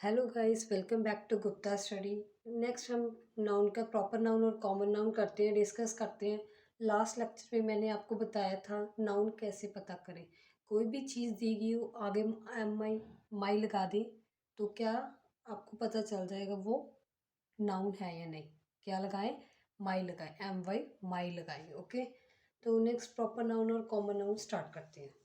Hello guys, welcome back to Gupta study. Next हम noun का proper noun और common noun करते हैं, डिस्कस करते हैं। लास्ट लेक्चर में मैंने आपको बताया था नाउन कैसे पता करें। कोई भी चीज़ दी गई हो, आगे एम आई माई लगा दें तो क्या आपको पता चल जाएगा वो नाउन है या नहीं। क्या लगाएं? माई लगाएं, एम वाई माई लगाएं। ओके, तो नेक्स्ट प्रॉपर नाउन और कॉमन नाउन स्टार्ट करते हैं।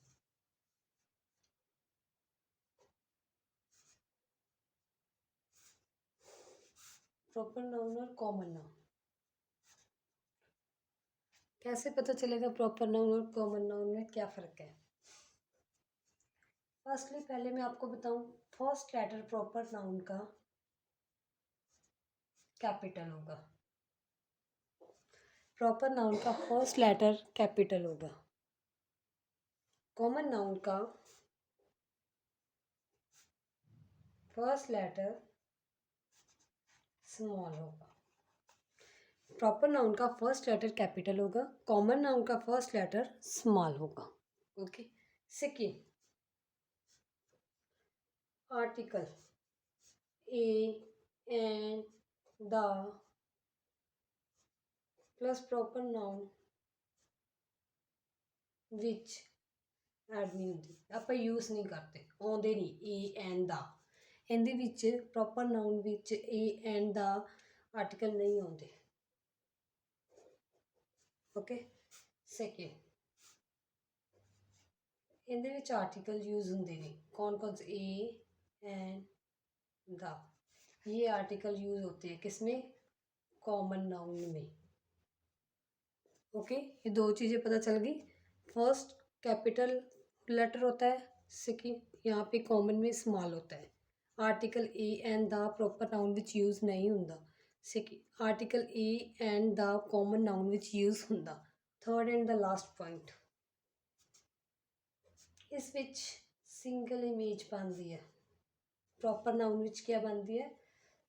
प्रॉपर नाउन और कॉमन नाउन कैसे पता चलेगा? प्रॉपर नाउन और कॉमन नाउन में क्या फ़र्क है? फर्स्टली पहले मैं आपको बताऊं, फर्स्ट लेटर प्रॉपर नाउन का कैपिटल होगा। प्रॉपर नाउन का फर्स्ट लेटर कैपिटल होगा। कॉमन नाउन का फर्स्ट लेटर स्मॉल होगा। प्रॉपर नाउन का फर्स्ट लेटर कैपिटल होगा, कॉमन नाउन का फर्स्ट लेटर स्मॉल होगा। Okay, second article A and the plus proper noun which add ਨਹੀਂ ਹੁੰਦੀ, ਆਪਾਂ ਯੂਜ਼ ਨਹੀਂ ਕਰਦੇ, ਆਉਂਦੇ ਨਹੀਂ ਏ ਐਂਡ ਦਾ। ਇਹਦੇ ਵਿੱਚ ਪ੍ਰੋਪਰ ਨਾउन ਵਿੱਚ ਏ ਐਂਡ ਦਾ ਆਰਟੀਕਲ ਨਹੀਂ ਆਉਂਦੇ। ਓਕੇ, ਸੈਕਿੰਡ ਇਹਦੇ ਵਿੱਚ ਆर्टिकल यूज़ ਹੁੰਦੇ ਨੇ। कौन कौन से? ए एंड द, ये आर्टिकल यूज़ होते हैं किसमें? कॉमन नाउन में। ओके, ये दो चीज़ें पता चल गई। फर्स्ट कैपिटल लेटर होता है, सेकंड यहाँ पे कॉमन में स्मॉल होता है। Article A and the proper noun which use नहीं होंदा। Second article A and the common noun which use होंदा। Third and the last point, इस विच सिंगल इमेज बनती है। प्रॉपर नाउन विच क्या बनती है?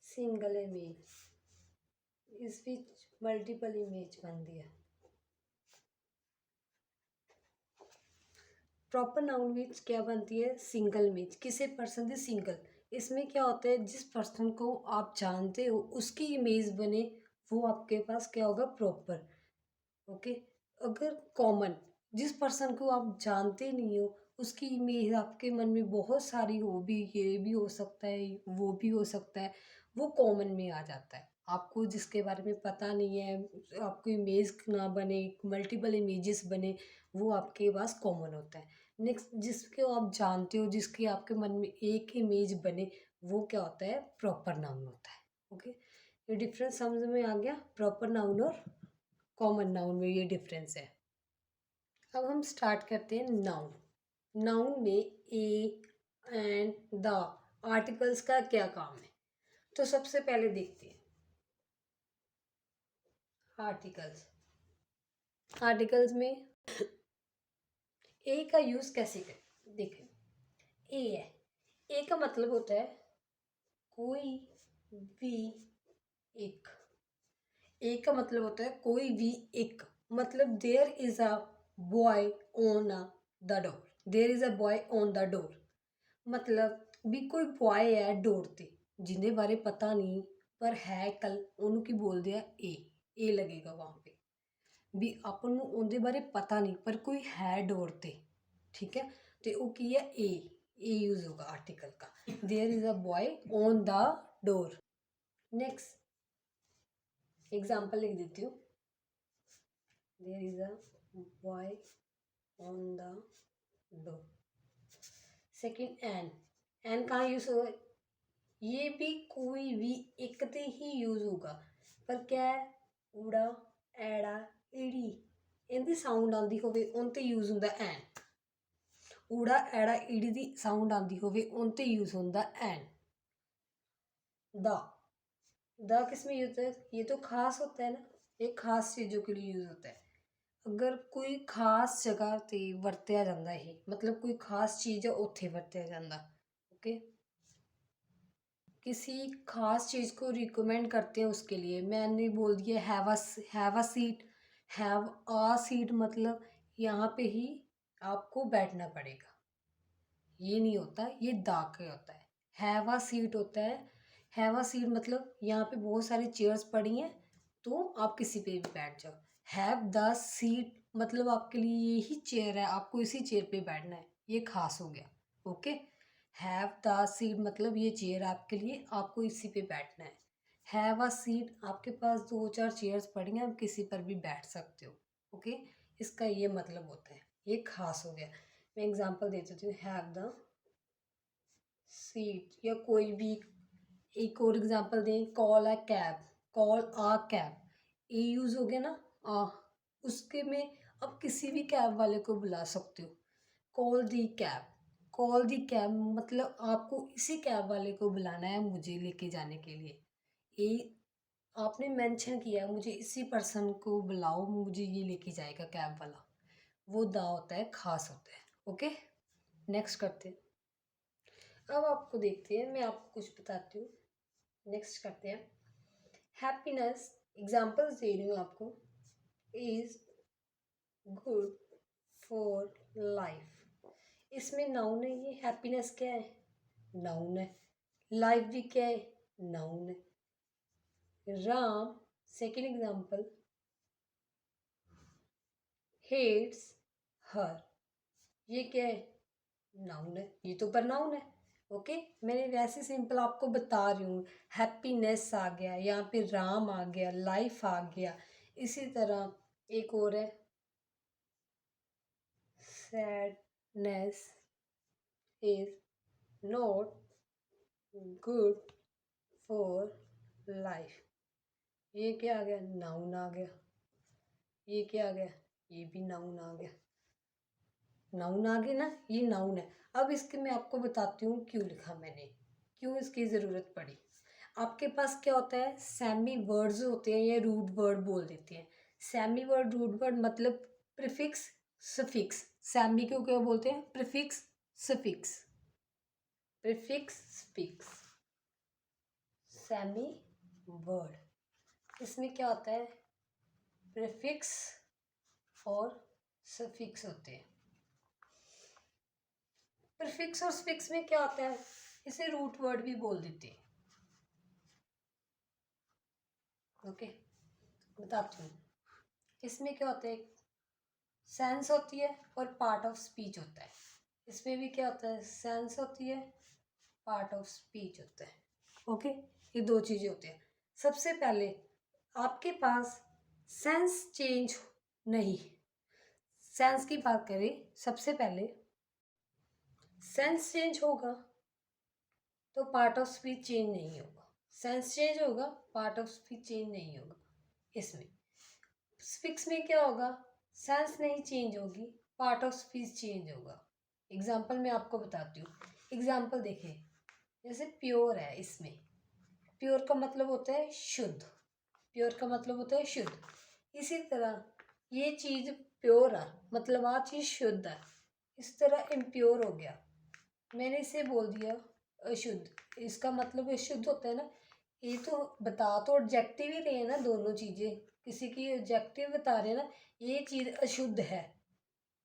Single image. इस विच मल्टीपल इमेज बनती है। प्रॉपर नाउन विच क्या बनती है? सिंगल इमेज, किसी पर्सन की सिंगल। इसमें क्या होता है, जिस पर्सन को आप जानते हो उसकी इमेज बने, वो आपके पास क्या होगा? प्रॉपर। ओके, अगर कॉमन, जिस पर्सन को आप जानते नहीं हो उसकी इमेज आपके मन में बहुत सारी हो, भी ये भी हो सकता है, वो भी हो सकता है, वो कॉमन में आ जाता है। आपको जिसके बारे में पता नहीं है, आपको इमेज ना बने, मल्टीपल इमेजेस बने, वो आपके पास कॉमन होता है। नेक्स्ट, जिसको आप जानते हो, जिसकी आपके मन में एक इमेज बने, वो क्या होता है? प्रॉपर नाउन होता है। ओके, ये डिफरेंस समझ में आ गया? प्रॉपर नाउन और कॉमन नाउन में ये डिफरेंस है। अब हम स्टार्ट करते हैं नाउन। नाउन में ए एंड द आर्टिकल्स का क्या काम है, तो सबसे पहले देखते हैं आर्टिकल्स। आर्टिकल्स में ए का यूज कैसे करें? देखें, ए है, ए का मतलब होता है कोई भी एक। ए का मतलब होता है कोई भी एक, मतलब there is a boy on the door. There is a boy on the door, मतलब भी कोई बॉय है डोर ते, जिन्हें बारे पता नहीं पर है कल, ਉਹਨੂੰ ਕੀ ਬੋਲਦੇ ਆ? ए लगेगा वहाँ पे। भी अपन ਨੂੰ ਉਹਦੇ ਬਾਰੇ पता नहीं पर कोई है डोर ते, ठीक है, तो वो की है ए यूज होगा आर्टिकल का। There is a boy on the door. Next example लिख देती हूँ। There is a boy on the door. Second an कहाँ यूज होगा? ये भी कोई भी एक ते ही यूज होगा, पर क्या है? ऊड़ा एड़ा ईड़ी, इनकी साउंड आती होवे उन ते यूज होंदा एन। ऊड़ा एड़ा ईड़ी दी साउंड आती होवे उन ते यूज होंदा एन। द, द किस में यूज होता है? ये तो खास होता है ना, एक खास चीज़ों के लिए यूज होता है। अगर कोई खास जगह ते वरत्या जाता है, मतलब कोई खास चीज़ है उत्थे वरत्या जाता। ओके, किसी खास चीज़ को रिकमेंड करते हैं उसके लिए। मैंने बोल दिया have a seat. Have a seat मतलब यहाँ पे ही आपको बैठना पड़ेगा, ये नहीं होता, ये दा के होता है। हैव अ सीट होता है, हैव अ सीट मतलब यहाँ पे बहुत सारी चेयर्स पड़ी हैं तो आप किसी पे भी बैठ जाओ। हैव द सीट मतलब आपके लिए यही चेयर है, आपको इसी चेयर पे बैठना है, ये खास हो गया। ओके, हैव द सीट मतलब ये चेयर आपके लिए, आपको इसी पे बैठना है। हैव अ सीट आपके पास दो चार चेयर्स पड़ी हैं, आप किसी पर भी बैठ सकते हो। ओके, इसका ये मतलब होता है, ये खास हो गया। मैं एग्जांपल दे देती हूँ, हैव द सीट या कोई भी एक और एग्जांपल दें, call a cab, call a cab, A use हो गया ना आ, उसके में अब किसी भी कैब वाले को बुला सकते हो। कॉल दी कैब, कॉल दी कैब मतलब आपको इसी कैब वाले को बुलाना है मुझे लेके जाने के लिए। ए आपने मेंशन किया मुझे इसी पर्सन को बुलाओ, मुझे ये लेके जाएगा कैब वाला, वो दा होता है, खास होता है। ओके, नेक्स्ट करते हैं। अब आपको देखते हैं, मैं आपको कुछ बताती हूँ। नेक्स्ट करते हैं, हैप्पीनेस एग्जांपल्स दे रही हूँ आपको, इज गुड फॉर लाइफ। इसमें नाउन है, ये हैप्पीनेस क्या है, नाउन है। लाइफ भी क्या है, नाउन है। राम सेकेंड एग्जांपल, हेट्स हर, ये क्या है, नाउन है, ये तो प्रनाउन है। ओके, मैंने वैसे सिंपल आपको बता रही हूँ। हैप्पीनेस आ गया, यहाँ पे राम आ गया, लाइफ आ गया। इसी तरह एक और है, sadness is not good for life, ये क्या आ गया, नाउन आ गया। ये क्या आ गया, ये भी नाउन आ गया। नाउन आ गया ना, ये नाउन है। अब इसके मैं आपको बताती हूँ क्यों लिखा मैंने, क्यों इसकी ज़रूरत पड़ी। आपके पास क्या होता है, सेमी वर्ड्स होते हैं या रूट वर्ड बोल देते हैं। सेमी वर्ड, रूट वर्ड मतलब प्रीफिक्स सफिक्स। सेमी को क्या बोलते हैं, prefix suffix, prefix suffix, semi word. इसमें क्या होता है, प्रीफिक्स और सफिक्स होते हैं। प्रीफिक्स और सफिक्स में क्या होता है, इसे रूट वर्ड भी बोल देते हैं। ओके, बताती हूँ। इसमें क्या होता है, सेंस होती है और पार्ट ऑफ स्पीच होता है। इसमें भी क्या होता है, सेंस होती है, पार्ट ऑफ स्पीच होता है। ओके, ये दो चीज़ें होती हैं। सबसे पहले आपके पास सेंस चेंज नहीं, सेंस की बात करें, सबसे पहले सेंस चेंज होगा तो पार्ट ऑफ स्पीच चेंज नहीं होगा। सेंस चेंज होगा, पार्ट ऑफ स्पीच चेंज नहीं होगा। इसमें स्पिक्स में क्या होगा, सेंस नहीं चेंज होगी, पार्ट ऑफ स्पीच चेंज होगा। एग्जाम्पल मैं आपको बताती हूँ। एग्जाम्पल देखें, जैसे प्योर है, इसमें प्योर का मतलब होता है शुद्ध, प्योर का मतलब होता है शुद्ध। इसी तरह ये चीज़ प्योर है मतलब आ चीज़ शुद्ध है। इस तरह इम्प्योर हो गया, मैंने इसे बोल दिया अशुद्ध, इसका मतलब अशुद्ध होता है ना। ये तो बता तो ऑब्जेक्टिव ही रहे हैं ना, दोनों चीज़ें किसी की ऑब्जेक्टिव बता रहे हैं ना। ये चीज़ अशुद्ध है,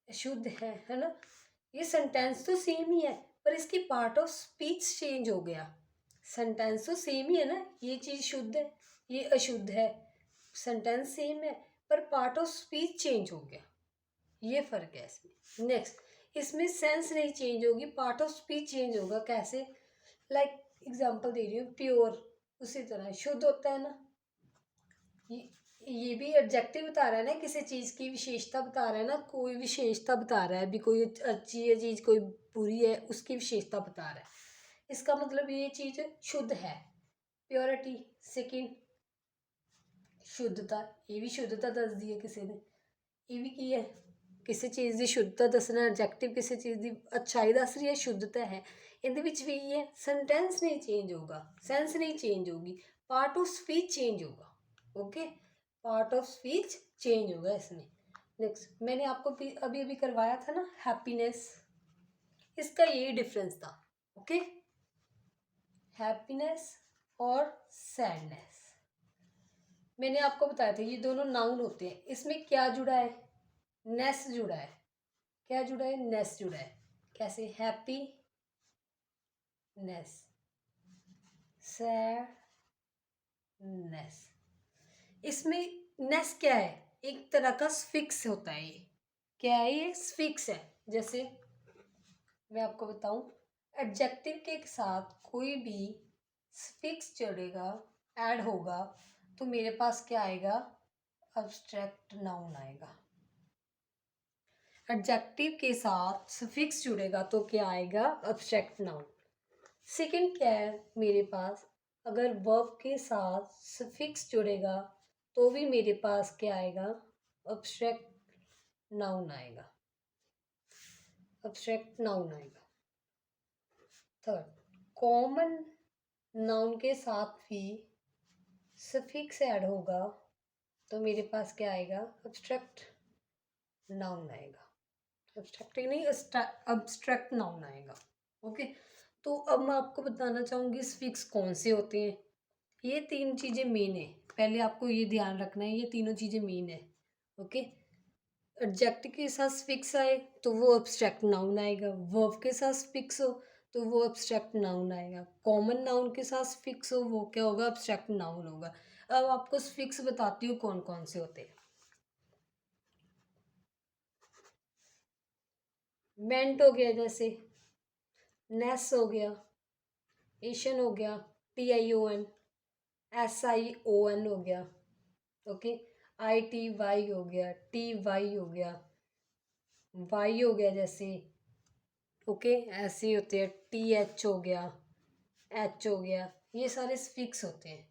अशुद्ध है ना। ये सेंटेंस तो सेम ही है पर इसकी पार्ट ऑफ स्पीच चेंज हो गया। सेंटेंस तो सेम ही है ना, ये चीज़ शुद्ध है, ये अशुद्ध है, सेंटेंस सेम है पर पार्ट ऑफ स्पीच चेंज हो गया, ये फ़र्क है इसमें। नेक्स्ट, इसमें सेंस नहीं चेंज होगी, पार्ट ऑफ स्पीच चेंज होगा। कैसे, लाइक एग्जांपल दे रही हूँ, प्योर उसी तरह शुद्ध होता है ना। ये ये भी एडजेक्टिव बता रहा है ना, किसी चीज़ की विशेषता बता रहा है ना, कोई विशेषता बता रहा है, अभी कोई अच्छी है चीज़, कोई बुरी है, उसकी विशेषता बता रहा है। इसका मतलब ये चीज़ शुद्ध है, प्योरिटी। सेकंड, शुद्धता, ये भी शुद्धता दस दी है किसी ने, ये भी की है। किसी चीज़ की शुद्धता दसना, एडजेक्टिव किसी चीज़ की अच्छाई दस रही है, शुद्धता है। ਇਹਦੇ ਵਿੱਚ भी ये सेंटेंस नहीं चेंज होगा, सेंस नहीं चेंज होगी, पार्ट ऑफ स्पीच चेंज होगा। Okay, part of speech change होगा इसमें। नेक्स्ट, मैंने आपको अभी अभी करवाया था ना हैप्पीनेस, इसका यही डिफरेंस था। ओके, हैप्पीनेस और सैडनेस मैंने आपको बताया था, ये दोनों नाउन होते हैं। इसमें क्या जुड़ा है, नेस जुड़ा है। क्या जुड़ा है, नेस जुड़ा है। कैसे, हैप्पी नेस, सैडनेस। इसमें नेस क्या है? एक तरह का स्फिक्स होता है ये। क्या है ये? स्फिक्स है। जैसे मैं आपको बताऊं, एडजेक्टिव के साथ कोई भी स्फिक्स जुड़ेगा, ऐड होगा, तो मेरे पास क्या आएगा? अब्स्ट्रैक्ट नाउन आएगा। एडजेक्टिव के साथ सफिक्स जुड़ेगा तो क्या आएगा? Abstract noun. सेकंड क्या है मेरे पास? अगर वर्ब के साथ सफिक्स जुड़ेगा तो भी मेरे पास क्या आएगा? अब्स्ट्रैक्ट नाउन आएगा। अब्स्ट्रैक्ट नाउन आएगा। थर्ड, कॉमन नाउन के साथ भी सफिक्स ऐड होगा तो मेरे पास क्या आएगा? अब्स्ट्रैक्ट नाउन आएगा। अब्स्ट्रैक्ट नहीं, अब्स्ट्रैक्ट नाउन आएगा। ओके, तो अब मैं आपको बताना चाहूँगी सफिक्स कौन से होते हैं। ये तीन चीज़ें मेन है, पहले आपको ये ध्यान रखना है, ये तीनों चीज़ें मेन है। ओके, एडजेक्टिव के साथ सफिक्स आए तो वो अब्स्ट्रैक्ट नाउन आएगा, वर्ब के साथ सफिक्स हो तो वो अब्स्ट्रैक्ट नाउन आएगा, कॉमन नाउन के साथ सफिक्स हो वो क्या होगा? अब्स्ट्रैक्ट नाउन होगा। अब आपको सफिक्स बताती हूँ कौन कौन से होते हैं। मेंट हो गया, जैसे नेस हो गया, एशन हो गया, TION, SION हो गया। ओके, ITY हो गया, TY हो गया, वाई हो गया, जैसे ओके ऐसे ही होते हैं, TH हो गया, H हो गया, ये सारे स्फिक्स होते हैं।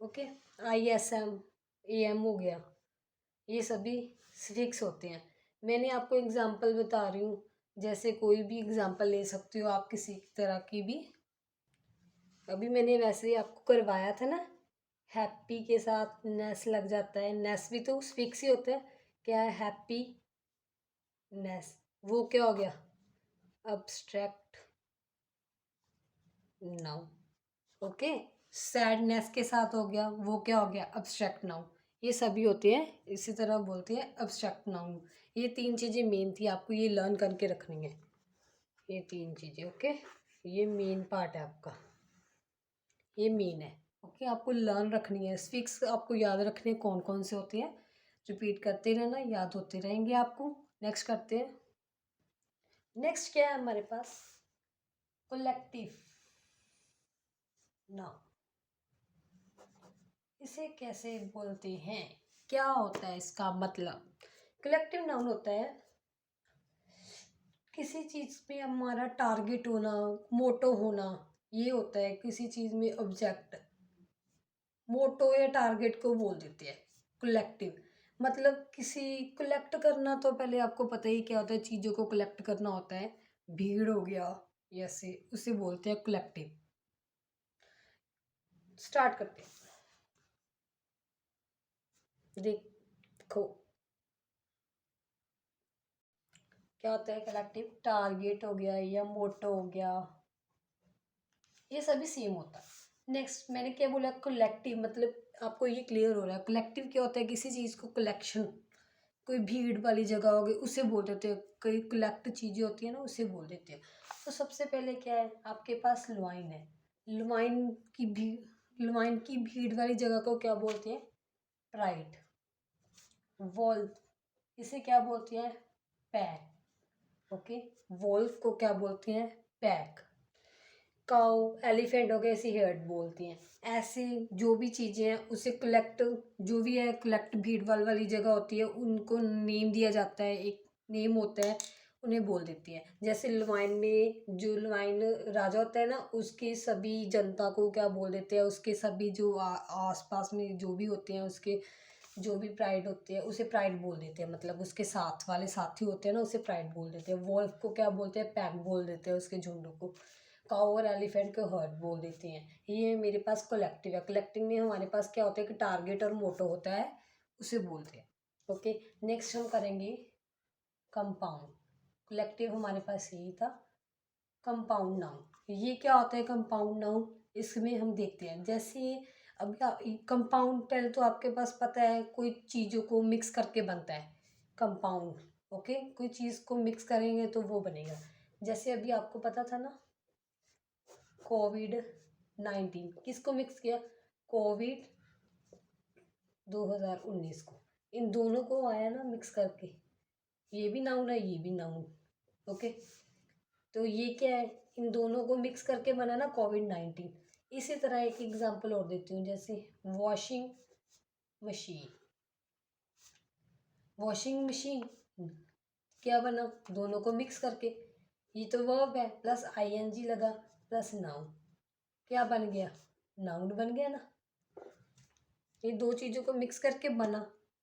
ओके, ISM, AM हो गया, ये सभी स्फिक्स होते हैं। मैंने आपको एग्जांपल बता रही हूँ, जैसे कोई भी एग्जांपल ले सकती हो आप किसी तरह की भी। अभी मैंने वैसे ही आपको करवाया था ना, हैप्पी के साथ नेस लग जाता है, नेस भी तो स्फिक्स ही होता है। क्या है? हैप्पी नेस, वो क्या हो गया? Abstract noun. ओके, सैडनेस के साथ हो गया, वो क्या हो गया? Abstract noun. ये सभी होते हैं, इसी तरह बोलते हैं अब्स्ट्रैक्ट नाउन। ये तीन चीज़ें मेन थी, आपको ये लर्न करके रखनी है, ये तीन चीज़ें। ओके, ये मेन पार्ट है आपका, ये मेन है। ओके, आपको लर्न रखनी है, स्पीक्स आपको याद रखने कौन कौन से होते हैं, रिपीट करते रहना, याद होते रहेंगे आपको। नेक्स्ट करते हैं। नेक्स्ट क्या है हमारे पास? Collective noun. इसे कैसे बोलते हैं? क्या होता है इसका मतलब? कलेक्टिव नाउन होता है किसी चीज़ पे हमारा टारगेट होना, मोटो होना, ये होता है किसी चीज़ में ऑब्जेक्ट। मोटो या टारगेट को बोल देते हैं कलेक्टिव। मतलब किसी कलेक्ट करना, तो पहले आपको पता ही क्या होता है, चीज़ों को कलेक्ट करना होता है, भीड़ हो गया, ऐसे उसे बोलते हैं कलेक्टिव। स्टार्ट करते हैं। देखो क्या होता है, कलेक्टिव टारगेट हो गया या मोटो हो गया, ये सभी सेम होता है। नेक्स्ट मैंने क्या बोला? कलेक्टिव, मतलब आपको ये क्लियर हो रहा है कलेक्टिव क्या होता है? किसी चीज़ को कलेक्शन, कोई भीड़ वाली जगह हो गई उसे बोल देते हैं, कोई कलेक्ट चीज़ें होती है ना उसे बोल देते हैं। तो सबसे पहले क्या है आपके पास? लुआइन है। लुआइन की भीड़, लुआइन की भीड़ वाली जगह को क्या बोलते हैं? प्राइड। वॉल्फ, इसे क्या बोलते हैं? पैक। ओके, वॉल्फ को क्या बोलते हैं? पैक। काउ, एलिफेंट हो गए, इसे हर्ड बोलते हैं। ऐसे जो भी चीज़ें हैं उसे कलेक्ट, जो भी है कलेक्ट भीड़ भाड़ वाली जगह होती है उनको नेम दिया जाता है, एक नेम होता है, उन्हें बोल देती है। जैसे लुआइन में जो लुआइन राजा होता है ना, उसकी सभी जनता को क्या बोल देते हैं? उसके सभी जो आस पास में जो भी होते हैं, उसके जो भी प्राइड होते हैं उसे प्राइड बोल देते हैं। मतलब उसके साथ वाले साथी होते हैं ना, उसे प्राइड बोल देते हैं। वॉल्फ को क्या बोलते हैं? पैक बोल देते हैं उसके झुंड को। काऊ और एलिफेंट को हर्ड बोल देते हैं। ये मेरे पास कलेक्टिव है। कलेक्टिव में हमारे पास क्या होता है कि टारगेट और मोटो होता है, उसे बोलते हैं। ओके, नेक्स्ट हम करेंगे कंपाउंड। कलेक्टिव हमारे पास यही था। कंपाउंड नाउन, ये क्या होता है कंपाउंड नाउन? इसमें हम देखते हैं, जैसे अब कंपाउंड, पहले तो आपके पास पता है कोई चीज़ों को मिक्स करके बनता है कंपाउंड। ओके, कोई चीज़ को मिक्स करेंगे तो वो बनेगा। जैसे अभी आपको पता था ना, कोविड 19 किसको मिक्स किया? कोविड 2019 को। इन दोनों को आया ना मिक्स करके, ये भी नाउन है ये भी नाउन। ओके, तो ये क्या है? इन दोनों को मिक्स करके बना ना कोविड-19। इसी तरह एक एग्जांपल और देती हूँ, जैसे वॉशिंग मशीन। वॉशिंग मशीन क्या बना? दोनों को मिक्स करके, ये तो वर्ब है प्लस आईएनजी लगा प्लस नाउन, क्या बन गया? नाउन बन गया ना। ये दो चीज़ों को मिक्स करके बना,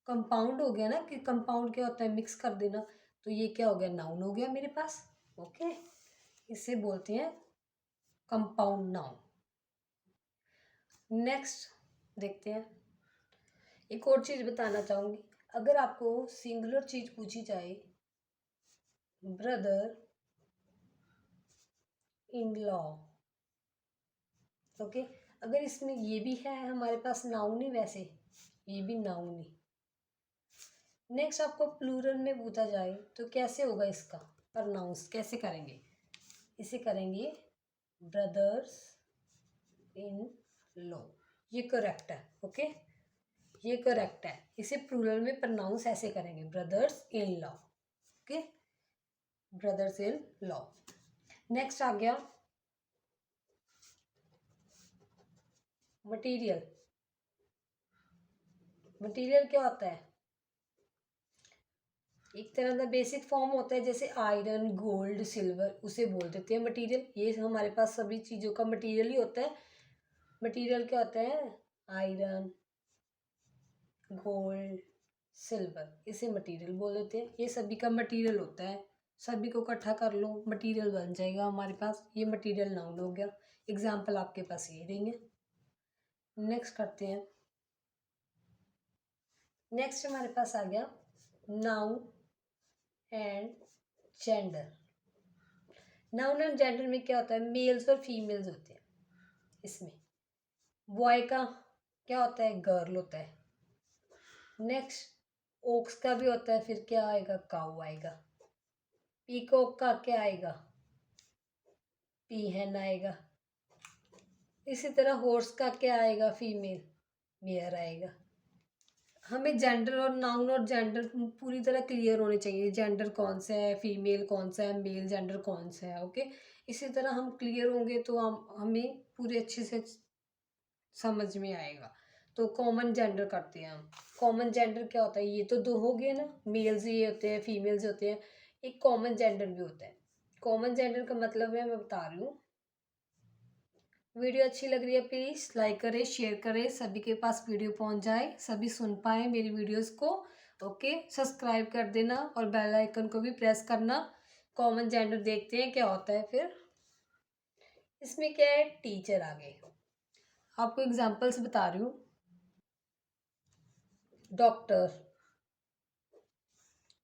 कंपाउंड हो गया ना, कि कंपाउंड क्या होता है? मिक्स कर देना। तो ये क्या हो गया? नाउन हो गया मेरे पास। ओके, इसे बोलते हैं कंपाउंड नाउन। नेक्स्ट देखते हैं, एक और चीज़ बताना चाहूँगी। अगर आपको सिंगुलर चीज़ पूछी जाए, ब्रदर इन लॉ, ओके, अगर इसमें ये भी है हमारे पास नाउन ही, वैसे ये भी नाउन ही। नेक्स्ट आपको प्लूरल में पूछा जाए तो कैसे होगा इसका प्रोनाउंस, कैसे करेंगे? इसे करेंगे ब्रदर्स इन लॉ, ये करेक्ट है। ओके, ये करेक्ट है। इसे प्लूरल में प्रोनाउंस ऐसे करेंगे, brothers in law. Okay, brothers in law. Next आ गया मटेरियल। मटेरियल क्या होता है? एक तरह का बेसिक फॉर्म होता है, जैसे आयरन, गोल्ड, सिल्वर, उसे बोल देते हैं मटेरियल। ये हमारे पास सभी चीज़ों का मटेरियल ही होता है। मटेरियल क्या होता है? आयरन, गोल्ड, सिल्वर, इसे मटेरियल बोल देते हैं। ये सभी का मटेरियल होता है। सभी को इकट्ठा कर लो, मटेरियल बन जाएगा हमारे पास। ये मटेरियल नाउन हो गया। एग्जाम्पल आपके पास ये देंगे। नेक्स्ट करते हैं। नेक्स्ट हमारे पास आ गया noun and gender. Noun and gender में क्या होता है? मेल्स और फीमेल्स होते हैं। इसमें बॉय का क्या होता है? गर्ल होता है। नेक्स्ट ओक्स का भी होता है, फिर क्या आएगा? काऊ आएगा। पीकॉक का क्या आएगा? पीहन आएगा। इसी तरह हॉर्स का क्या आएगा? फीमेल, मेयर आएगा। हमें जेंडर और नाउन और जेंडर पूरी तरह क्लियर होने चाहिए। जेंडर कौन सा है, फीमेल कौन सा है, मेल जेंडर कौन सा है। ओके, इसी तरह हम क्लियर होंगे तो हम हमें पूरे अच्छे से समझ में आएगा। तो कॉमन जेंडर करते हैं हम। कॉमन जेंडर क्या होता है? ये तो दो हो गए ना, मेल्स ये होते हैं, फीमेल्स होते हैं। एक कॉमन जेंडर भी होता है। कॉमन जेंडर का मतलब है, मैं बता रही हूँ। वीडियो अच्छी लग रही है प्लीज़ लाइक करें, शेयर करें, सभी के पास वीडियो पहुंच जाए, सभी सुन पाए मेरी वीडियोस को। ओके, सब्सक्राइब कर देना और बेल आइकन को भी प्रेस करना। कॉमन जेंडर देखते हैं क्या होता है फिर। इसमें क्या है? टीचर आ गए। आपको एग्जांपल्स बता रही हूँ। Doctor,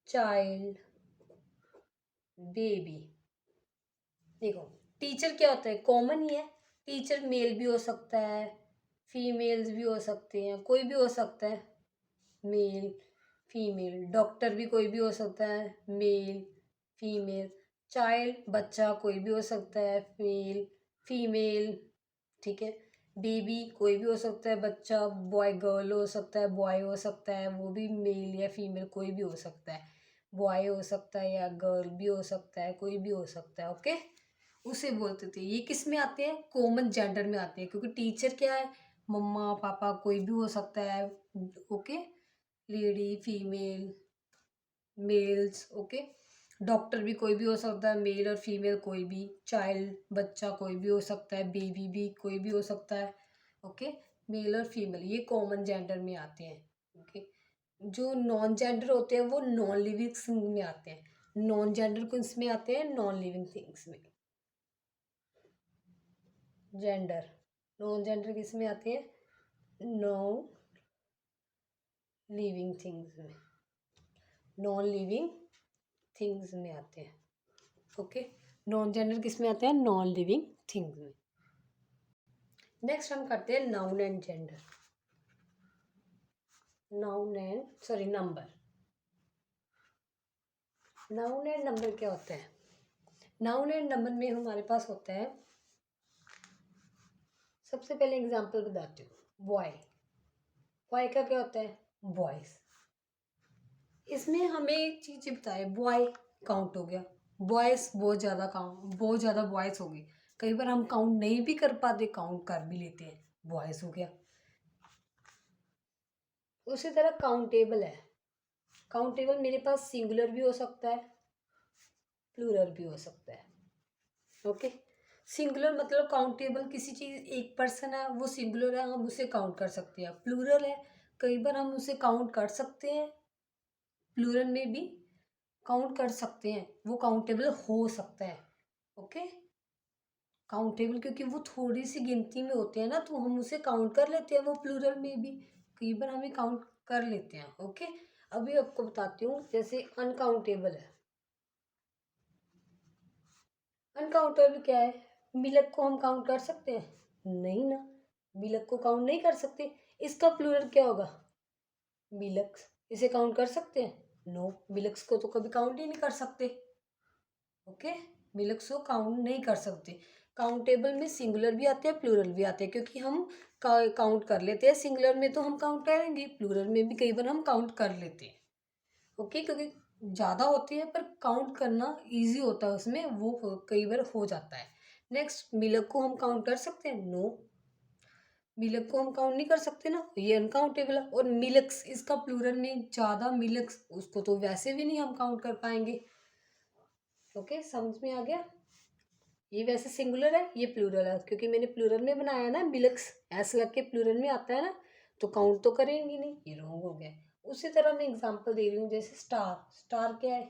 child, baby. देखो, टीचर क्या होता है? कॉमन ही है। टीचर मेल भी हो सकता है, फीमेल्स भी हो सकते हैं, कोई भी हो सकता है, मेल फीमेल। डॉक्टर भी कोई भी हो सकता है, मेल फीमेल। चाइल्ड बच्चा कोई भी हो सकता है, मेल फीमेल। ठीक है। बेबी कोई भी हो सकता है, बच्चा, बॉय गर्ल हो सकता है, बॉय हो सकता है, वो भी मेल या फीमेल कोई भी हो सकता है। बॉय हो सकता है या गर्ल भी हो सकता है, कोई भी हो सकता है। ओके, उसे बोलते थे। ये किस में आते हैं? कॉमन जेंडर में आते हैं, क्योंकि टीचर क्या है? मम्मा पापा कोई भी हो सकता है। Okay, lady female males. Okay, doctor भी कोई भी हो सकता है, मेल और फीमेल कोई भी। चाइल्ड बच्चा कोई भी हो सकता है, बेबी भी कोई भी हो सकता है। ओके, मेल और फीमेल ये कॉमन जेंडर में आते हैं। ओके, जो नॉन जेंडर होते हैं वो नॉन लिविंग थिंग्स में आते हैं। नॉन जेंडर को इसमें आते हैं नॉन लिविंग थिंग्स में। जेंडर नॉन जेंडर किस में आते हैं? नॉन लिविंग थिंग्स में। नॉन लिविंग थिंग्स में आते हैं। ओके, नॉन जेंडर किस में आते हैं? नॉन लिविंग थिंग्स में। नेक्स्ट हम करते हैं noun and gender. Noun and sorry number. Noun and number क्या होता है? नाउन एंड नंबर में हमारे पास होता है, सबसे पहले एग्जांपल बताती हूँ। बॉय, बॉय का क्या होता है? बॉयज। इसमें हमें एक चीज़ बताए, बॉय काउंट हो गया, बॉयज बहुत ज़्यादा बॉयज हो गए। कई बार हम काउंट नहीं भी कर पाते, काउंट कर भी लेते हैं, बॉयज हो गया। उसी तरह काउंटेबल है। काउंटेबल मेरे पास सिंगुलर भी हो सकता है, प्लूरल भी हो सकता है। ओके, सिंगुलर मतलब काउंटेबल किसी चीज़, एक पर्सन है वो सिंगुलर है, हम उसे काउंट कर सकते हैं। प्लूरल है, कई बार हम उसे काउंट कर सकते हैं, प्लूरल में भी काउंट कर सकते हैं, वो काउंटेबल हो सकता है। ओके, काउंटेबल क्योंकि वो थोड़ी सी गिनती में होते हैं ना, तो हम उसे काउंट कर लेते हैं, वो प्लूरल में भी कई बार हमें काउंट कर लेते हैं। ओके, अभी आपको बताती हूँ, जैसे अनकाउंटेबल है। अनकाउंटेबल क्या है? मिलक को हम काउंट कर सकते हैं? नहीं ना, मिलक को काउंट नहीं कर सकते। इसका प्लूरल क्या होगा? मिलक्स। इसे काउंट कर सकते हैं? नो, मिलक्स को तो कभी काउंट ही नहीं कर सकते। ओके, मिलक्स को काउंट नहीं कर सकते। काउंटेबल में सिंगुलर भी आते हैं, प्लूरल भी आते हैं, क्योंकि हम काउंट कर लेते हैं। सिंगुलर में तो हम काउंट करेंगे, प्लूरल में भी कई बार हम काउंट कर लेते हैं। ओके, क्योंकि ज़्यादा होती है पर काउंट करना इजी होता है उसमें, वो कई बार हो जाता है। नेक्स्ट, मिलक को हम काउंट कर सकते हैं? नो, मिलक को हम काउंट नहीं कर सकते ना, ये अनकाउंटेबल है। और मिलक्स, इसका प्लूरल में ज़्यादा मिलक्स, उसको तो वैसे भी नहीं हम काउंट कर पाएंगे। ओके, समझ में आ गया? ये वैसे सिंगुलर है, ये प्लूरल है, क्योंकि मैंने प्लूरल में बनाया ना, मिलक्स ऐसा लग के प्लूरल में आता है ना, तो काउंट तो करेंगे नहीं, ये रॉन्ग हो गया। उसी तरह मैं एग्जांपल दे रही हूँ, जैसे स्टार। स्टार क्या है?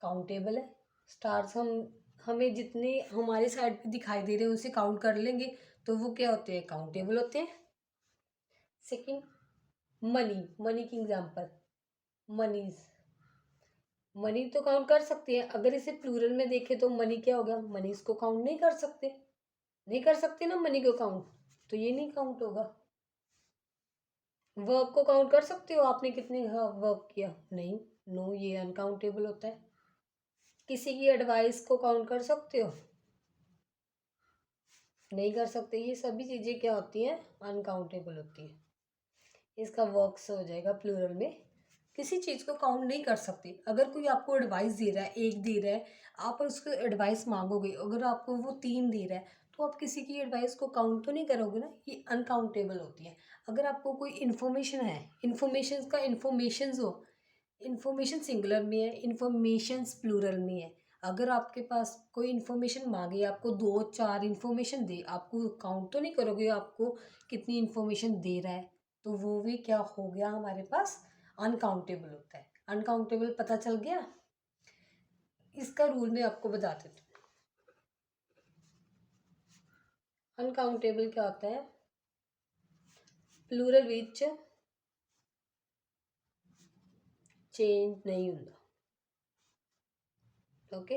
काउंटेबल है। स्टार्स हमें जितने हमारे साइड पे दिखाई दे रहे हैं उसे काउंट कर लेंगे, तो वो क्या होते हैं? काउंटेबल होते हैं। Second, money. मनी की एग्जांपल, मनीज। मनी तो काउंट कर सकते हैं, अगर इसे प्लूरल में देखें तो मनी क्या होगा? मनीज को काउंट नहीं कर सकते, नहीं कर सकते ना मनी को काउंट, तो ये नहीं काउंट होगा। वर्क को काउंट कर सकते हो, आपने कितने वर्क किया? नहीं, नो, ये अनकाउंटेबल होता है। किसी की एडवाइस को काउंट कर सकते हो? नहीं कर सकते। ये सभी चीज़ें क्या होती हैं? अनकाउंटेबल होती है। इसका वर्क्स हो जाएगा प्लूरल में। किसी चीज़ को काउंट नहीं कर सकते। अगर कोई आपको एडवाइस दे रहा है, एक दे रहा है, आप उसको एडवाइस मांगोगे, अगर आपको वो 3 दे रहा है, तो आप किसी की एडवाइस को काउंट तो नहीं करोगे ना, ये अनकाउंटेबल होती है। अगर आपको कोई इन्फॉर्मेशन है, इन्फॉर्मेशन का इन्फॉर्मेशन हो, इन्फॉर्मेशन सिंगुलर में है, इन्फॉर्मेशंस प्लूरल में है। अगर आपके पास कोई इन्फॉर्मेशन मांगे, आपको 2-4 इन्फॉर्मेशन दे, आपको काउंट तो नहीं करोगे आपको कितनी इन्फॉर्मेशन दे रहा है, तो वो भी क्या हो गया हमारे पास? अनकाउंटेबल होता है। अनकाउंटेबल पता चल गया? इसका रूल मैं आपको बता देती हूँ। अनकाउंटेबल क्या होता है? प्लूरल विच चेंज नहीं होता। ओके,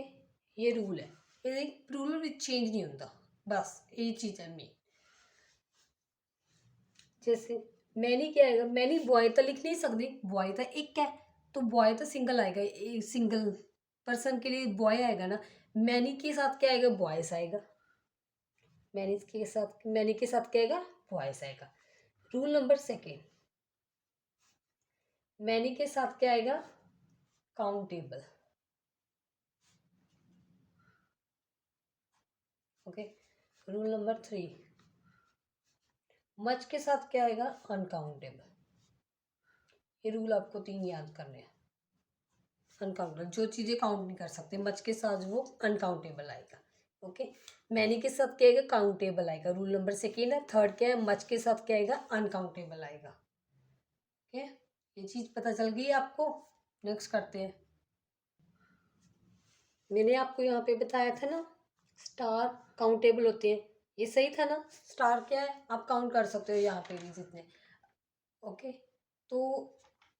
ये रूल है, ये प्लूरल विच चेंज नहीं होता, बस ये चीज़ है मेन। जैसे मैनी क्या आएगा? मैनी बॉय तो लिख नहीं सकती, बॉय तो एक है, तो बॉय तो सिंगल आएगा, सिंगल पर्सन के लिए बॉय आएगा ना। मैनी के साथ क्या आएगा? बॉयस आएगा। मैनी के साथ क्या आएगा? बॉयस आएगा। रूल नंबर सेकेंड, मैनी के साथ क्या आएगा? Countable. Okay, rule number 3, much के साथ क्या आएगा? अनकाउंटेबल। ये रूल आपको 3 याद करने हैं। अनकाउंटेबल, जो चीज़ें काउंट नहीं कर सकते, मच के साथ वो अनकाउंटेबल आएगा। ओके, मैनी के साथ क्या आएगा? काउंटेबल आएगा। रूल नंबर सेकेंड है। थर्ड क्या है? मच के साथ क्या आएगा? अनकाउंटेबल आएगा। ओके, ये चीज़ पता चल गई आपको? नेक्स्ट करते हैं। मैंने आपको यहाँ पे बताया था ना, स्टार काउंटेबल होते हैं, ये सही था ना? स्टार क्या है? आप काउंट कर सकते हो यहाँ पे भी जितने। ओके, तो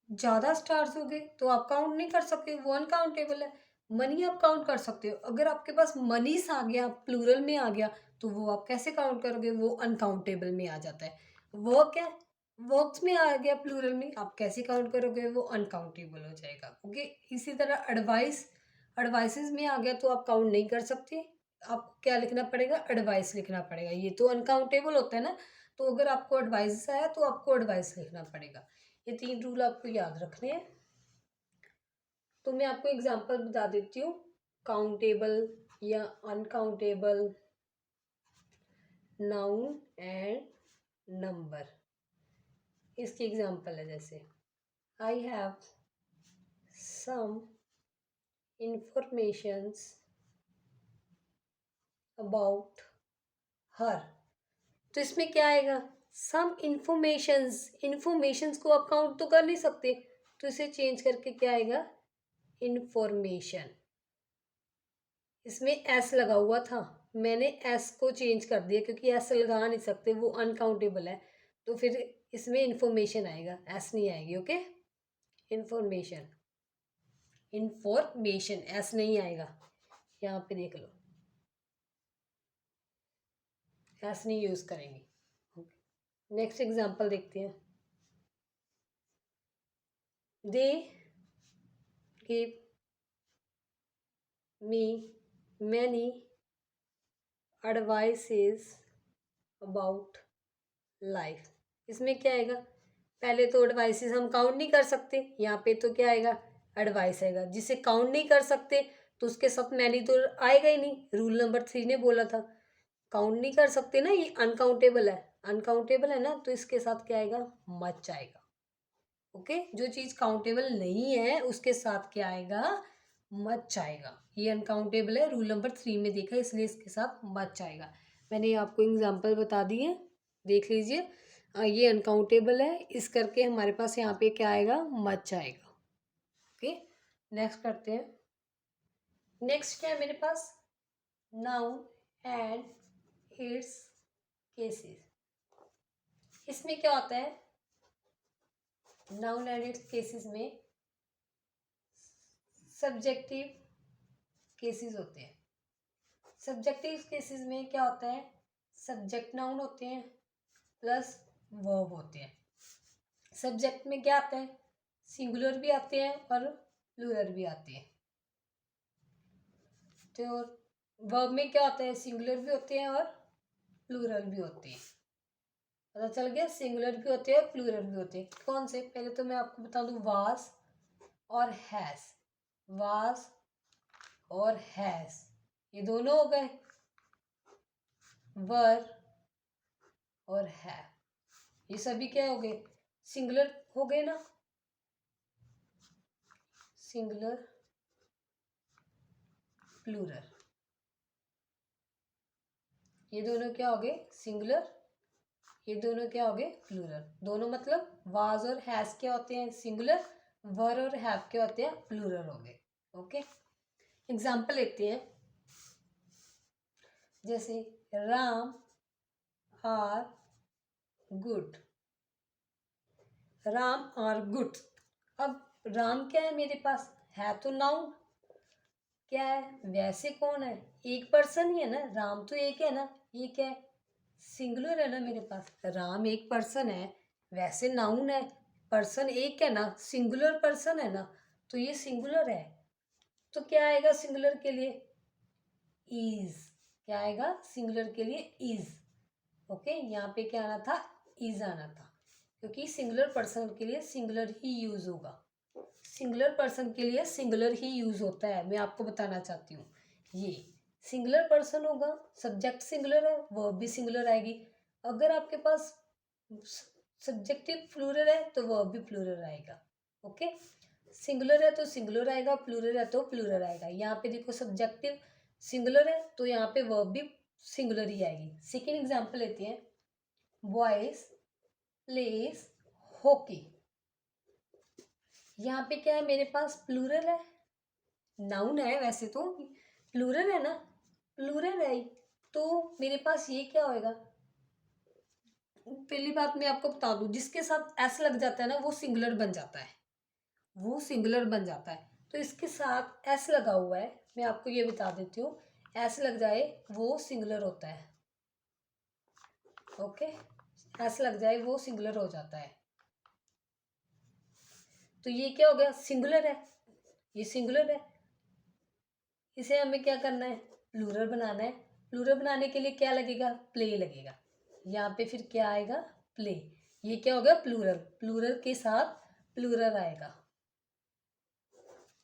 ज़्यादा स्टार्स हो गए तो आप काउंट नहीं कर सकते, वो अनकाउंटेबल है। मनी आप काउंट कर सकते हो, अगर आपके पास मनीस आ गया, प्लूरल में आ गया, तो वो आप कैसे काउंट करोगे? वो अनकाउंटेबल में आ जाता है। वर्क है, वर्क्स में आ गया प्लूरल में, आप कैसे काउंट करोगे? वो अनकाउंटेबल हो जाएगा। ओके, इसी तरह एडवाइस, एडवाइसेस में आ गया तो आप काउंट नहीं कर सकते, आपको क्या लिखना पड़ेगा, एडवाइस लिखना पड़ेगा। ये तो अनकाउंटेबल होता है ना, तो अगर आपको एडवाइस आया तो आपको एडवाइस लिखना पड़ेगा। ये 3 रूल आपको याद रखने हैं। तो मैं आपको एग्जांपल बता देती हूँ, काउंटेबल या अनकाउंटेबल, नाउन एंड नंबर। इसकी एग्जांपल है जैसे I have some informations about her. तो इसमें क्या आएगा, सम इंफॉर्मेशंस को आप काउंट तो कर नहीं सकते, तो इसे चेंज करके क्या आएगा, इंफॉर्मेशन। इसमें एस लगा हुआ था, मैंने एस को चेंज कर दिया क्योंकि एस लगा नहीं सकते, वो अनकाउंटेबल है, तो फिर इसमें इंफॉर्मेशन आएगा, एस नहीं आएगी। ओके, इंफॉर्मेशन, इंफॉर्मेशन, एस नहीं आएगा। यहाँ पे देख लो, एस नहीं यूज करेंगे। नेक्स्ट एग्जांपल देखते हैं। They give me many advices about life. इसमें क्या आएगा, पहले तो एडवाइसेस हम काउंट नहीं कर सकते, यहाँ पे तो क्या आएगा, एडवाइस आएगा। जिसे काउंट नहीं कर सकते तो उसके साथ मैनी तो आएगा ही नहीं, रूल नंबर 3 ने बोला था काउंट नहीं कर सकते ना, ये अनकाउंटेबल है, अनकाउंटेबल है ना, तो इसके साथ क्या आएगा, मच आएगा। ओके, जो चीज काउंटेबल नहीं है उसके साथ क्या आएगा, मच आएगा। ये अनकाउंटेबल है, रूल नंबर 3 में देखा, इसलिए इसके साथ मच आएगा। मैंने आपको एग्जांपल बता दिए, देख लीजिए। ये अनकाउंटेबल है, इस करके हमारे पास यहाँ पे क्या आएगा, मच आएगा। ओके, नेक्स्ट करते हैं। नेक्स्ट क्या है मेरे पास, नाउन एंड इट्स केसेस। इसमें क्या होता है, नाउन एंड इट्स केसेस में सब्जेक्टिव केसेस होते हैं। सब्जेक्टिव केसेस में क्या होता है, सब्जेक्ट नाउन होते हैं प्लस वर्ब होते हैं। सब्जेक्ट में क्या आता है, सिंगुलर भी आते हैं और प्लूरल भी आते हैं। तो वर्ब में क्या होता है, सिंगुलर भी होते हैं और प्लूरल भी होते हैं। पता चल गया, सिंगुलर भी होते हैं प्लूरल भी होते हैं। कौन से, पहले तो मैं आपको बता दूं, वास और हैज। वास और हैज ये दोनों हो गए, वर और है, ये सभी क्या हो गए, सिंगुलर हो गए ना, सिंगुलर प्लूरल, ये दोनों क्या हो गए, सिंगुलर, ये दोनों क्या हो गए, प्लूरल। दोनों मतलब वाज और हैज क्या होते हैं, सिंगुलर, वर और हैव क्या होते हैं, प्लूरल हो गए। ओके, एग्जाम्पल लेते हैं, जैसे Ram are good. Ram are good, अब राम क्या है मेरे पास, है तो नाउन, क्या है, वैसे कौन है, एक पर्सन ही है ना, राम तो एक है ना, ये क्या है, सिंगुलर है ना मेरे पास, राम एक पर्सन है, वैसे नाउन है, पर्सन एक है ना, सिंगुलर पर्सन है ना, तो ये सिंगुलर है, तो क्या आएगा सिंगुलर के लिए, इज। क्या आएगा सिंगुलर के लिए, इज। ओके, यहाँ पे क्या आना था, इज आना था, क्योंकि सिंगुलर पर्सन के लिए सिंगुलर ही यूज होगा, सिंगुलर पर्सन के लिए सिंगुलर ही यूज होता है। मैं आपको बताना चाहती हूँ, ये सिंगुलर पर्सन होगा, सब्जेक्ट सिंगुलर है, वर्ब भी सिंगुलर आएगी। अगर आपके पास सब्जेक्टिव प्लूरल है तो वर्ब भी प्लूरल आएगा। ओके, सिंगुलर है तो सिंगुलर आएगा, प्लूरल है तो प्लूरल आएगा। यहाँ पे देखो, सब्जेक्टिव सिंगुलर है तो यहाँ पे वर्ब भी सिंगुलर ही आएगी। सेकेंड एग्जाम्पल लेते हैं, बॉयज प्लेस हॉकी। यहाँ पे क्या है मेरे पास, प्लूरल है, नाउन है वैसे तो, प्लूरल है ना, प्लूरल है, तो मेरे पास ये क्या होएगा, पहली बात मैं आपको बता दूं, जिसके साथ एस लग जाता है ना वो सिंगुलर बन जाता है, वो सिंगुलर बन जाता है। तो इसके साथ एस लगा हुआ है, मैं आपको ये बता देती हूँ, एस लग जाए वो सिंगुलर होता है। ओके, एस लग जाए वो सिंगुलर हो जाता है। तो ये क्या हो गया, सिंगुलर है, ये सिंगुलर है, इसे हमें क्या करना है, प्लूरल बनाना है। प्लूरल बनाने के लिए क्या लगेगा? प्ले लगेगा। यहाँ पे फिर क्या आएगा? प्ले। ये क्या होगा? प्लूरल। प्लूरल के साथ प्लूरल आएगा।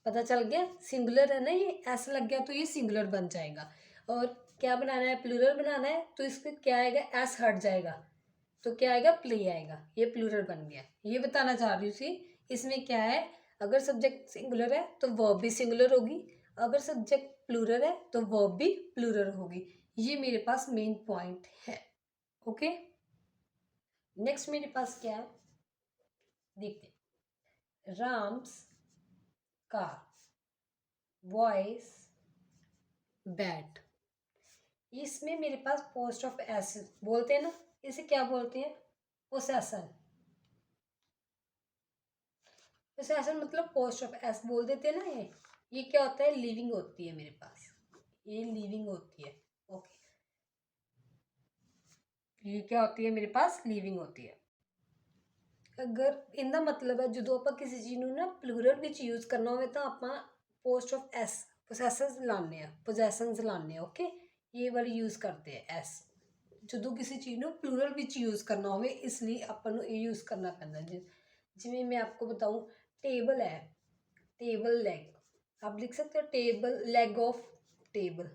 पता चल गया? सिंगुलर है ना, ये ऐसा लग गया तो ये सिंगुलर बन जाएगा। और क्या बनाना है? प्लूरल बनाना है, तो इसका क्या आएगा? एस हट जाएगा, तो क्या आएगा? प्ले आएगा। ये प्लूरल बन गया। ये बताना चाह रही थी। इसमें क्या है? अगर सब्जेक्ट सिंगुलर है तो वर्ब भी सिंगुलर होगी, अगर सब्जेक्ट प्लूरल है तो वर्ब भी प्लूरल होगी। ये मेरे पास मेन पॉइंट है। ओके, नेक्स्ट मेरे पास क्या है देखते हैं। Ram's car, voice bat. इसमें मेरे पास पोस्ट ऑफ एस बोलते हैं ना, इसे क्या बोलते हैं? पोसेसन। पोसेसन मतलब पोस्ट ऑफ एस बोल देते हैं ना। ये क्या होता है? लिविंग होती है मेरे पास, ये लिविंग होती है। ओके, ये क्या होती है? मेरे पास लिविंग होती है। अगर इनका मतलब है जो आप किसी चीज़ ना प्लूरल विच यूज करना हो तो आप पोस्ट ऑफ एस पोसैसन्स लाने हैं, पोसैसन्स लाने हैं। ओके, ये वाली यूज करते हैं एस जो किसी चीज़ ਨੂੰ प्लूरल विच यूज करना हो, इसलिए अपन ਨੂੰ ਇਹ यूज करना ਪੈਂਦਾ। जिमें मैं आपको बताऊं, टेबल है, टेबल लेग। आप लिख सकते हो टेबल लेग ऑफ टेबल।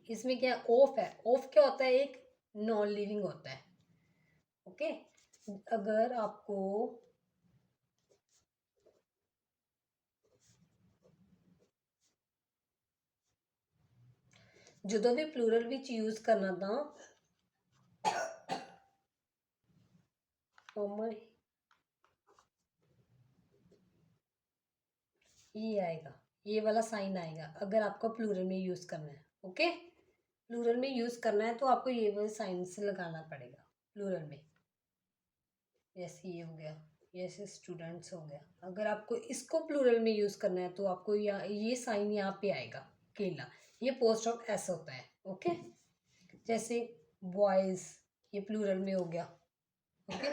इसमें क्या ऑफ है? ऑफ क्या होता है? एक नॉन लिविंग होता है। ओके, अगर आपको जो भी प्लूरल विच यूज करना था ये आएगा, ये वाला साइन आएगा अगर आपको प्लूरल में यूज करना है। ओके, प्लूरल में यूज करना है तो आपको ये वाले साइन से लगाना पड़ेगा प्लूरल में। जैसे ये हो गया, जैसे स्टूडेंट्स हो गया। अगर आपको इसको प्लूरल में यूज करना है तो आपको ये साइन यहाँ पे आएगा अकेला। ये पोस्ट ऑफ एस होता है। ओके, जैसे बॉयज, ये प्लूरल में हो गया। ओके,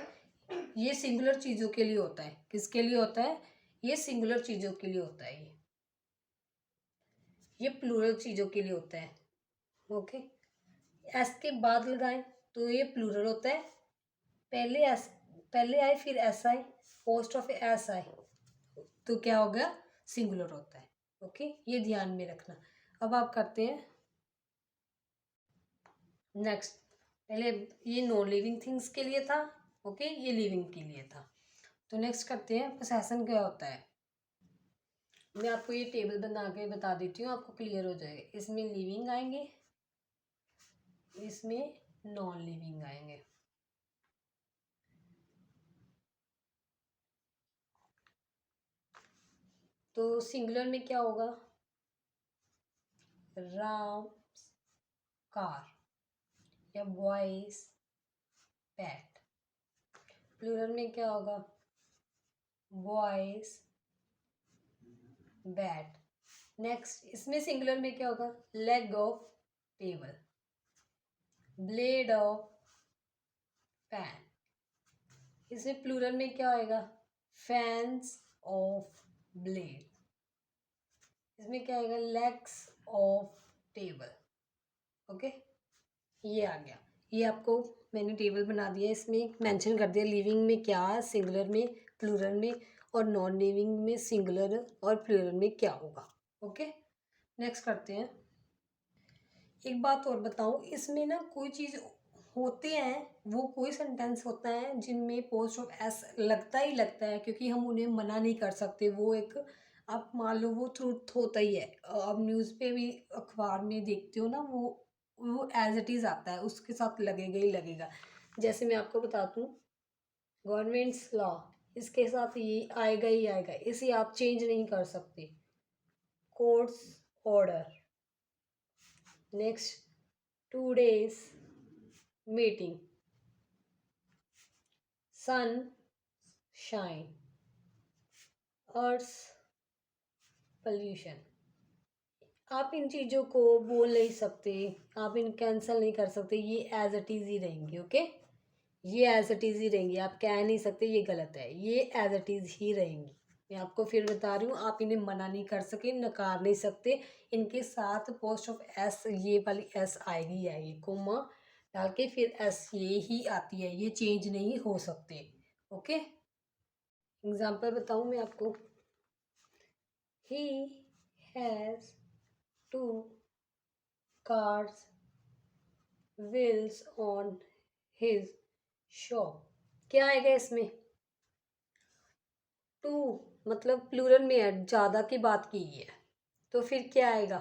ये सिंगुलर चीजों के लिए होता है। किसके लिए होता है? ये सिंगुलर चीजों के लिए होता है। ये प्लूरल चीजों के लिए होता है। ओके, एस के बाद लगाएं तो ये प्लूरल होता है। पहले एस, पहले आए फिर एस आए, पोस्ट ऑफ एस आए तो क्या हो गया? सिंगुलर होता है। ओके, ये ध्यान में रखना। अब आप करते हैं नेक्स्ट। पहले ये नॉन लिविंग थिंग्स के लिए था। ओके, ये लिविंग के लिए था। तो नेक्स्ट करते हैं पोसेसन क्या होता है। मैं आपको ये टेबल बना के बता देती हूँ, आपको क्लियर हो जाएगा। इसमें लिविंग आएंगे, इसमें नॉन लिविंग आएंगे। तो सिंगुलर में क्या होगा? राम कार या बॉयज पैट। प्लूरल में क्या होगा? Boys bat. नेक्स्ट, इसमें सिंगुलर में क्या होगा? Leg of table, blade of fan. इसमें प्लूरल में क्या होएगा? Fans of blade. इसमें क्या आएगा? Legs of table. ओके, ये आ गया। ये आपको मैंने टेबल बना दिया, इसमें मेंशन कर दिया लिविंग में क्या, सिंगुलर में, प्लूरल में, और नॉन लिविंग में सिंगुलर और प्लूरल में क्या होगा। ओके, नेक्स्ट करते हैं। एक बात और बताऊं, इसमें ना कोई चीज़ होते हैं, वो कोई सेंटेंस होता है जिनमें पोस्ट ऑफ एस लगता ही लगता है, क्योंकि हम उन्हें मना नहीं कर सकते। वो एक, आप मान लो वो ट्रूथ होता ही है। अब न्यूज़ पे भी, अखबार में देखते हो ना, वो एज इट इज़ आता है, उसके साथ लगेगा ही लगेगा। जैसे मैं आपको बता दूँ, गवर्नमेंट्स लॉ, इसके साथ ये आएगा ही आएगा, इसे आप चेंज नहीं कर सकते। Courts order, next 2 days meeting, sun shine, earth pollution. आप इन चीज़ों को बोल नहीं सकते, आप इन कैंसिल नहीं कर सकते, ये एज इट इज़ ही रहेंगी। ओके, ये एज इट इज़ ही रहेंगी, आप कह नहीं सकते ये गलत है, ये एज इट इज़ ही रहेंगी। मैं आपको फिर बता रही हूँ, आप इन्हें मना नहीं कर सके, नकार नहीं सकते। इनके साथ पोस्ट ऑफ एस, ये वाली एस आएगी, आएगी कोमा डाल के फिर एस ये ही आती है, ये चेंज नहीं हो सकते। ओके, एग्जाम्पल बताऊँ मैं आपको। He has two cars wheels on his shop. क्या आएगा इसमें? टू मतलब प्लूरल में है, ज़्यादा की बात की गई है, तो फिर क्या आएगा?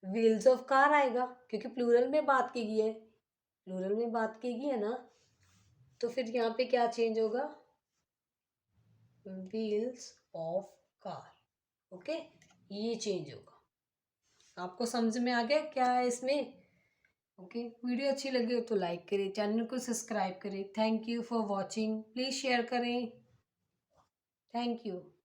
व्हील्स ऑफ कार आएगा, क्योंकि प्लूरल में बात की गई है, प्लूरल में बात की गई है ना, तो फिर यहाँ पे क्या चेंज होगा? Wheels of car. ओके, ये चेंज होगा। आपको समझ में आ गया क्या है इसमें? ओके, वीडियो अच्छी लगी हो तो लाइक करें, चैनल को सब्सक्राइब करें। Thank you for watching, please share करें। Thank you.